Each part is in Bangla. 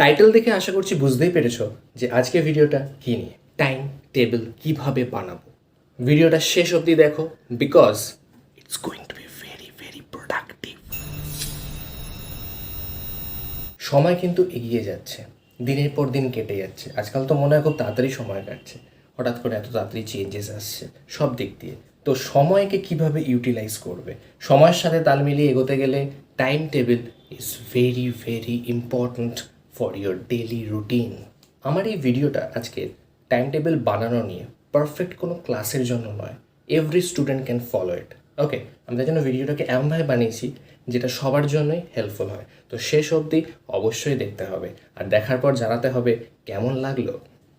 টাইটেল দেখে আশা করছি বুঝতেই পেরেছো যে আজকে ভিডিওটা কী নিয়ে, টাইম টেবিল কীভাবে বানাবো। ভিডিওটা শেষ অবধি দেখো, because it's going to be very very productive. সময় কিন্তু এগিয়ে যাচ্ছে, দিনের পর দিন কেটে যাচ্ছে। আজকাল তো মনে হয় খুব তাড়াতাড়ি সময় কাটছে, হঠাৎ করে এত তাড়াতাড়ি চেঞ্জেস আসছে সব দিক দিয়ে। তো সময়কে কিভাবে ইউটিলাইজ করবে, সময়ের সাথে তাল মিলিয়ে এগোতে গেলে time table is very very important for your daily routine. আমার এই ভিডিওটা আজকে টাইম টেবিল বানানো নিয়ে, পারফেক্ট কোনো ক্লাসের জন্য নয়। Every student can follow it. Okay, আমি তার জন্য ভিডিওটাকে এমনভাবে বানিয়েছি যেটা সবার জন্যই হেল্পফুল হয়। তো শেষ অবধি অবশ্যই দেখতে হবে, আর দেখার পর জানাতে হবে কেমন লাগলো।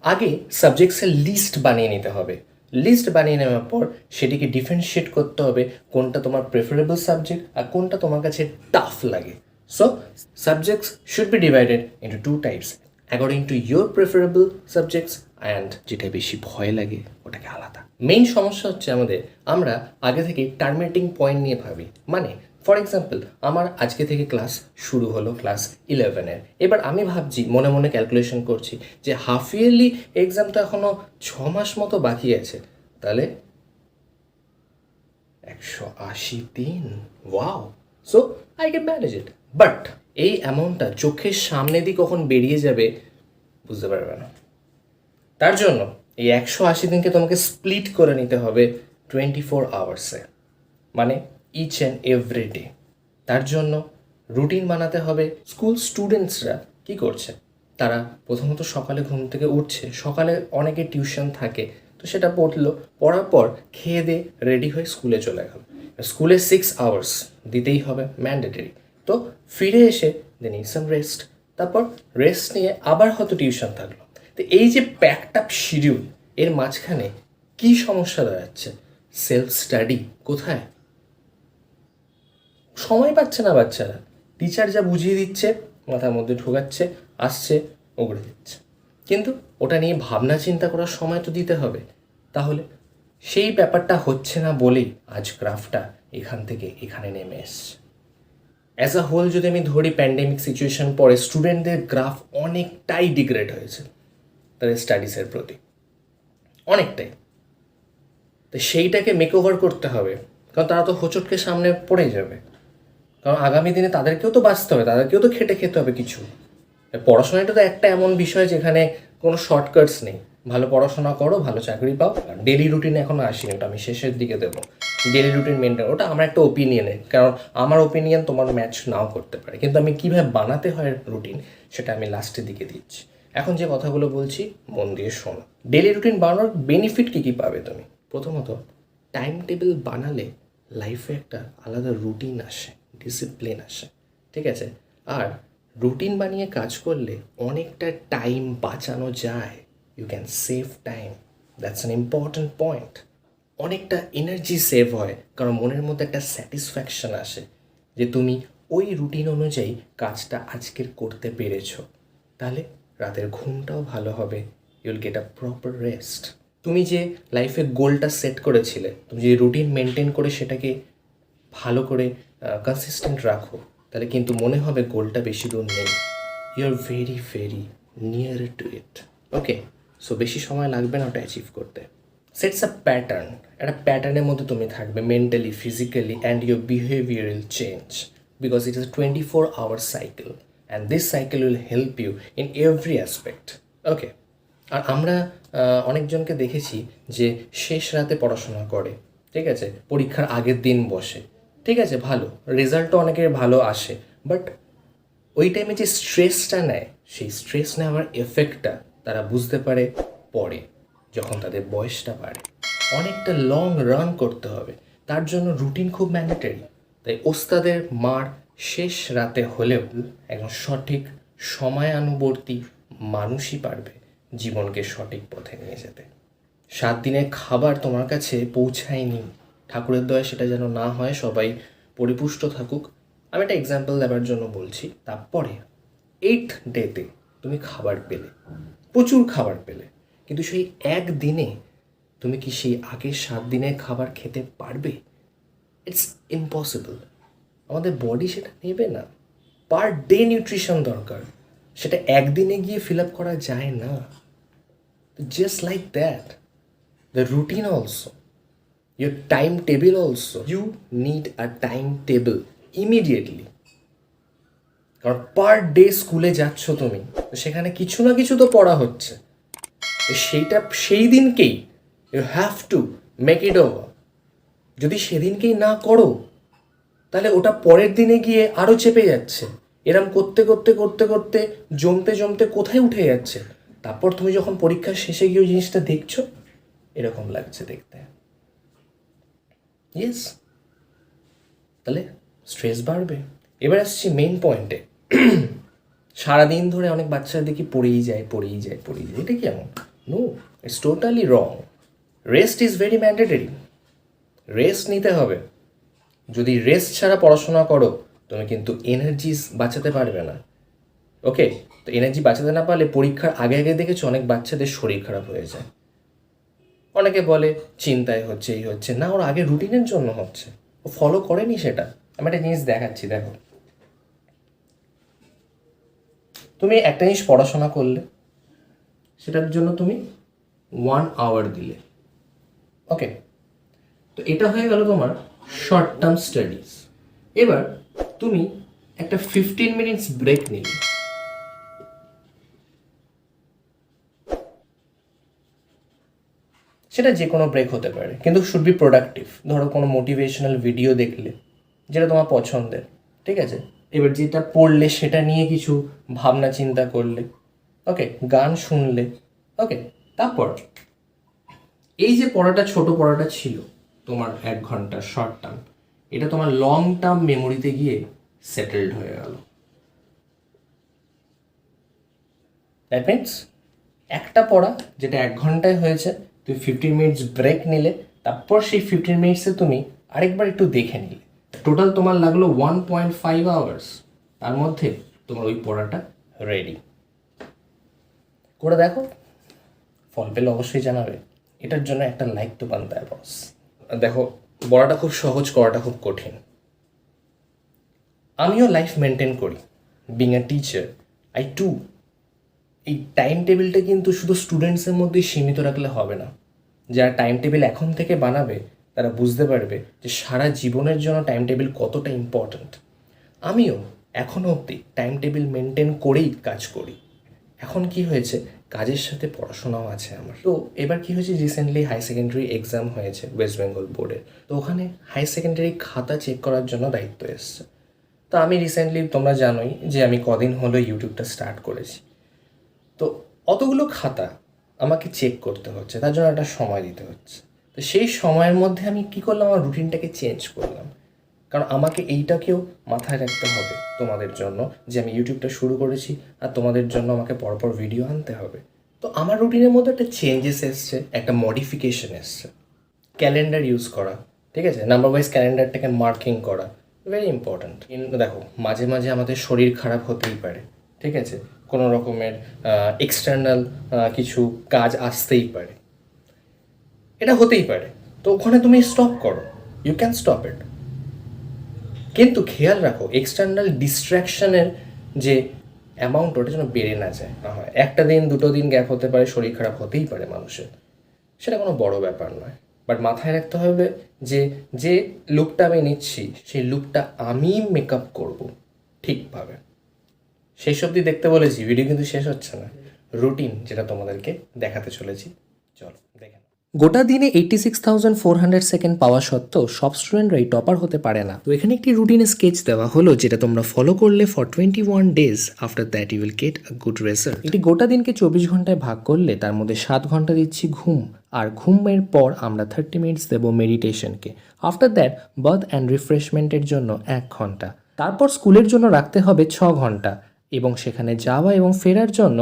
আগে সাবজেক্টসের লিস্ট বানিয়ে নিতে হবে। লিস্ট বানিয়ে নেওয়ার পর সেটিকে ডিফারেন্সিয়েট করতে হবে কোনটা তোমার প্রেফারেবল সাবজেক্ট আর কোনটা তোমার কাছে টাফ লাগে। So subjects should be divided into two types according to your preferable subjects and যেটা বেশি ভয় লাগে ওটাকে আলাদা। মেইন সমস্যা হচ্ছে আমরা আগে থেকে টার্মিনেটিং পয়েন্ট নিয়ে ভাবি। মানে ফর এক্সাম্পল, আমার আজকে থেকে ক্লাস শুরু হলো ক্লাস 11-এর। এবার আমি ভাবছি, মনে মনে ক্যালকুলেশন করছি যে হাফ ইয়ারলি এক্সাম তো এখনও 6 মাস মতো বাকি আছে, তাহলে 180 দিন। Wow, so I can manage it. But এই অ্যামাউন্টটা চোখের সামনে দিয়ে কখন বেরিয়ে যাবে বুঝতে পারবে না। তার জন্য এই 180 দিনকে তোমাকে স্প্লিট করে নিতে হবে 24 আওয়ার্সে, মানে ইচ অ্যান্ড এভরি ডে। তার জন্য রুটিন বানাতে হবে। স্কুল স্টুডেন্টসরা কী করছে, তারা প্রথমত সকালে ঘুম থেকে উঠছে, সকালে অনেকে টিউশন থাকে, তো সেটা পড়লো, পড়ার পর খেয়ে দিয়ে রেডি হয়ে স্কুলে চলে গেল। স্কুলে 6 আওয়ার্স দিতেই হবে, ম্যান্ডেটরি। তো ফিরে এসে দে নিড সাম রেস্ট, তারপর রেস্ট নিয়ে আবার হয়তো টিউশন থাকলো। তো এই যে প্যাকড আপ শিডিউল, এর মাঝখানে কী সমস্যা দাঁড়াচ্ছে? সেলফ স্টাডি কোথায়? সময় পাচ্ছে না বাচ্চারা। টিচার যা বুঝিয়ে দিচ্ছে মাথার মধ্যে ঢোকাচ্ছে, আসছে, ওগড়ে দিচ্ছে, কিন্তু ওটা নিয়ে ভাবনা চিন্তা করার সময় তো দিতে হবে। তাহলে সেই ব্যাপারটা হচ্ছে না বলেই আজ গ্রাফটা এখান থেকে এখানে নেমে এসছে। অ্যাজ আ হোল যদি আমি ধরি, প্যান্ডেমিক সিচুয়েশন পরে স্টুডেন্টদের গ্রাফ অনেকটাই ডিগ্রেড হয়েছে তাদের স্টাডিজের প্রতি, অনেকটাই। তো সেইটাকে মেক ওভার করতে হবে, কারণ তারা তো হোঁচটকে সামনে পড়ে যাবে। কারণ আগামী দিনে তাদেরকেও তো বাঁচতে হবে, তাদেরকেও তো খেটে খেতে হবে কিছু। পড়াশোনাটা তো একটা এমন বিষয় যেখানে কোনো শর্টকাটস নেই। ভালো পড়াশোনা করো, ভালো চাকরি পাও। ডেলি রুটিনে এখনও আসিনি, ওটা আমি শেষের দিকে দেবো। ডেলি রুটিন মেনটেন, ওটা আমার একটা ওপিনিয়নে, কারণ আমার ওপিনিয়ন তোমার ম্যাচ নাও করতে পারে, কিন্তু আমি কীভাবে বানাতে হয় রুটিন সেটা আমি লাস্টের দিকে দিচ্ছি। এখন যে কথাগুলো বলছি মন দিয়ে শোনো। ডেলি রুটিন বানানোর বেনিফিট কী কী পাবে তুমি? প্রথমত, টাইম টেবিল বানালে লাইফে একটা আলাদা রুটিন আসে, ডিসিপ্লিন আসে, ঠিক আছে? আর রুটিন বানিয়ে কাজ করলে অনেকটা টাইম বাঁচানো যায়। You can save time, that's an important point. অনেকটা এনার্জি সেভ হয়, কারণ মনের মধ্যে একটা স্যাটিসফ্যাকশন আসে যে তুমি ওই রুটিন অনুযায়ী কাজটা আজকের করতে পেরেছো। তাহলে রাতের ঘুমটাও ভালো হবে, ইউল গেট আ প্রপার রেস্ট। তুমি যে লাইফে গোলটা সেট করেছিলে, তুমি যে রুটিন মেনটেন করে সেটাকে ভালো করে কনসিস্টেন্ট রাখো, তাহলে কিন্তু মনে হবে গোলটা বেশি দূর নেই। You are very very near to it. Okay, so বেশি সময় লাগবে না ওটা অ্যাচিভ করতে। সেটস আ প্যাটার্ন, একটা প্যাটার্নের মধ্যে তুমি থাকবে mentally, physically and your behavioural change, because it is a 24-hour cycle and this cycle will help you in every aspect. Okay, আর আমরা অনেকজনকে দেখেছি যে শেষ রাতে পড়াশোনা করে, ঠিক আছে, পরীক্ষার আগের দিন বসে, ঠিক আছে, ভালো রেজাল্টও অনেকের ভালো আসে, বাট ওই টাইমে যে স্ট্রেসটা নেয়, সেই স্ট্রেস নেওয়ার এফেক্টটা তারা বুঝতে পারে পরে, যখন তাদের বয়সটা বাড়ে। অনেকটা লং রান করতে হবে, তার জন্য রুটিন খুব ম্যান্ডেটরি। তাই ওস্তাদের মার শেষ রাতে হলেও একজন সঠিক সময়ানুবর্তী মানুষই পারবে জীবনকে সঠিক পথে নিয়ে যেতে। 7 দিনের খাবার তোমার কাছে পৌঁছায়নি, ঠাকুরের দয়া সেটা যেন না হয়, সবাই পরিপুষ্ট থাকুক। আমি একটা এক্সাম্পল দেওয়ার জন্য বলছি। তারপরে 8th ডেতে তুমি খাবার পেলে, প্রচুর খাবার পেলে, কিন্তু সেই একদিনে তুমি কি সেই আগের 7 দিনের খাবার খেতে পারবে? It's impossible. আমাদের বডি সেটা নেবে না। পার ডে নিউট্রিশন দরকার। সেটা একদিনে গিয়ে ফিল আপ করা যায় না। Just like that the routine also, your timetable also, you need a timetable immediately. কারণ পার ডে স্কুলে যাচ্ছ তুমি, তো সেখানে কিছু না কিছু তো পড়া হচ্ছে, তো সেইটা সেই দিনকেই you have to make it over. যদি সেদিনকেই না করো তাহলে ওটা পরের দিনে গিয়ে আরও চেপে যাচ্ছে, এরম করতে করতে করতে করতে জমতে জমতে কোথায় উঠে যাচ্ছে। তারপর তুমি যখন পরীক্ষার শেষে গিয়ে ওই জিনিসটা দেখছো, এরকম লাগছে দেখতে। ইয়েস, তাহলে স্ট্রেস বাড়বে। এবার আসছি মেইন পয়েন্টে। সারাদিন ধরে অনেক বাচ্চারা দেখি পড়েই যায়। এটা কি এমন? No, it's totally wrong. Rest is very mandatory. Rest নিতে হবে। যদি রেস্ট ছাড়া পড়াশোনা করো তুমি কিন্তু এনার্জি বাঁচাতে পারবে না। ওকে, তো এনার্জি বাঁচাতে না পারলে পরীক্ষার আগে আগে দেখেছো অনেক বাচ্চাদের শরীর খারাপ হয়ে যায়। অনেকে বলে চিন্তায় হচ্ছে, এই হচ্ছে না, ওর আগে রুটিনের জন্য হচ্ছে, ও ফলো করেনি সেটা। আমি একটা জিনিস দেখাচ্ছি, দেখো। তুমি একটা জিনিস পড়াশোনা করলে, সেটার জন্য তুমি 1 আওয়ার দিলে, ওকে, তো এটা হয়ে গেল তোমার শর্ট টার্ম স্টাডিজ। এবার তুমি একটা 15 মিনিটস ব্রেক নিলে, সেটা যে কোনো ব্রেক হতে পারে, কিন্তু শুড বি প্রোডাক্টিভ। ধরো কোনো মোটিভেশনাল ভিডিও দেখলে যেটা তোমার পছন্দের, ঠিক আছে, এবার যেটা পড়লে সেটা নিয়ে কিছু ভাবনা চিন্তা করলে, ওকে, গান শুনলে, ওকে। তারপর এই যে পড়াটা, ছোট পড়াটা ছিল তোমার 1 ঘন্টা শর্ট টার্ম, এটা তোমার লং টার্ম মেমোরিতে গিয়ে সেটেলড হয়ে গেল। দ্যাট মিনস একটা পড়া যেটা 1 ঘন্টায় হয়েছে, তুমি 15 মিনিটস ব্রেক নিলে, তারপর সেই 15 মিনিটসে তুমি আরেকবার একটু দেখে নিলে, টোটাল তোমার লাগলো 1.5 আওয়ার্স। তার মধ্যে তোমার ওই পড়াটা রেডি করে দেখো। ফল পেলে অবশ্যই জানাবে। এটার জন্য একটা লাইক তো বানতে হয় বস। দেখো, বলাটা খুব সহজ, করাটা খুব কঠিন। আমিও লাইফ মেনটেন করি, being a teacher I too. এই টাইম টেবিলটা কিন্তু শুধু স্টুডেন্টসের মধ্যেই সীমিত রাখলে হবে না। যারা টাইম টেবিল এখন থেকে বানাবে তারা বুঝতে পারবে যে সারা জীবনের জন্য টাইম টেবিল কতটা ইম্পর্ট্যান্ট। আমিও এখনও অবধি টাইম টেবিল মেনটেন করেই কাজ করি। এখন কি হয়েছে, কাজের সাথে পড়াশোনাও আছে আমার। তো এবার কি হয়েছে, রিসেন্টলি হাই সেকেন্ডারি এক্সাম হয়েছে ওয়েস্ট বেঙ্গল বোর্ডের, তো ওখানে হাই সেকেন্ডারি খাতা চেক করার জন্য দায়িত্ব এসছে। তো আমি রিসেন্টলি, তোমরা জানোই যে আমি কদিন হলো ইউটিউবটা স্টার্ট করেছি, তো অতগুলো খাতা আমাকে চেক করতে হচ্ছে, তার জন্য একটা সময় দিতে হচ্ছে। তো সেই সময়ের মধ্যে আমি কী করলাম, আমার রুটিনটাকে চেঞ্জ করলাম। কারণ আমাকে এইটাকেও মাথায় রাখতে হবে তোমাদের জন্য, যে আমি ইউটিউবটা শুরু করেছি আর তোমাদের জন্য আমাকে পরপর ভিডিও আনতে হবে। তো আমার রুটিনের মধ্যে একটা চেঞ্জেস এসছে, একটা মডিফিকেশন এসছে। ক্যালেন্ডার ইউজ করা, ঠিক আছে, নাম্বার ওয়াইজ ক্যালেন্ডারটাকে মার্কিং করা ভেরি ইম্পর্ট্যান্ট। কিন্তু দেখো, মাঝে মাঝে আমাদের শরীর খারাপ হতেই পারে, ঠিক আছে, কোনো রকমের এক্সটার্নাল কিছু কাজ আসতেই পারে, এটা হতেই পারে। তো ওখানে তুমি স্টপ করো, ইউ ক্যান স্টপ ইট। কিন্তু খেয়াল রাখো এক্সটার্নাল ডিস্ট্র্যাকশনের যে অ্যামাউন্ট, ওটা যেন বেড়ে না যায়। হয় একটা দিন 2 দিন গ্যাপ হতে পারে, শরীর খারাপ হতেই পারে মানুষের, সেটা কোনো বড় ব্যাপার নয়। বাট মাথায় রাখতে হবে যে যে লুকটা আমি নিচ্ছি সেই লুকটা আমি মেকআপ করবো ঠিকভাবে। সেই সব দিয়ে দেখতে বলেছি, ভিডিও কিন্তু শেষ হচ্ছে না। রুটিন যেটা তোমাদেরকে দেখাতে চলেছি, চলো দেখে নাও। গোটা দিনে 86,400 সেকেন্ড পাওয়া সত্ত্বেও সব স্টুডেন্টরাই টপার হতে পারে না। তো এখানে একটি রুটিনের স্কেচ দেওয়া হলো, যেটা তোমরা ফলো করলে for 21 days, after that you will get a good result. এটি গোটা দিনকে 24 ঘন্টায় ভাগ করলে তার মধ্যে 7 ঘন্টা দিচ্ছি ঘুম, আর ঘুমের পর আমরা 30 মিনিটস দেবো মেডিটেশনকে। আফটার দ্যাট বার্থ অ্যান্ড রিফ্রেশমেন্টের জন্য 1 ঘন্টা। তারপর স্কুলের জন্য রাখতে হবে 6 ঘন্টা, এবং সেখানে যাওয়া এবং ফেরার জন্য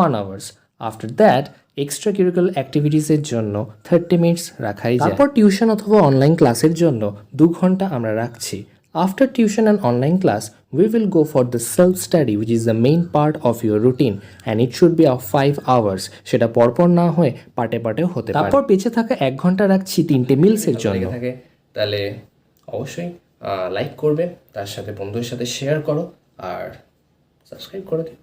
1 hours. After that extra curricular অ্যাক্টিভিটিসের জন্য 30 মিনিটস রাখাই যায়। তারপর টিউশন অথবা অনলাইন ক্লাসের জন্য 2 ঘন্টা আমরা রাখছি। After tuition and online class we will go for the self study, which is the main part of your routine, and it should be of 5 hours. সেটা পরপর না হয়ে পার্টে পার্টেও হতে পারে। তারপর বেঁচে থাকা 1 ঘন্টা রাখছি 3টে মিলসের জন্য। তাহলে অবশ্যই লাইক করবে, তার সাথে বন্ধুদের সাথে শেয়ার করো, আর সাবস্ক্রাইব করে দিও।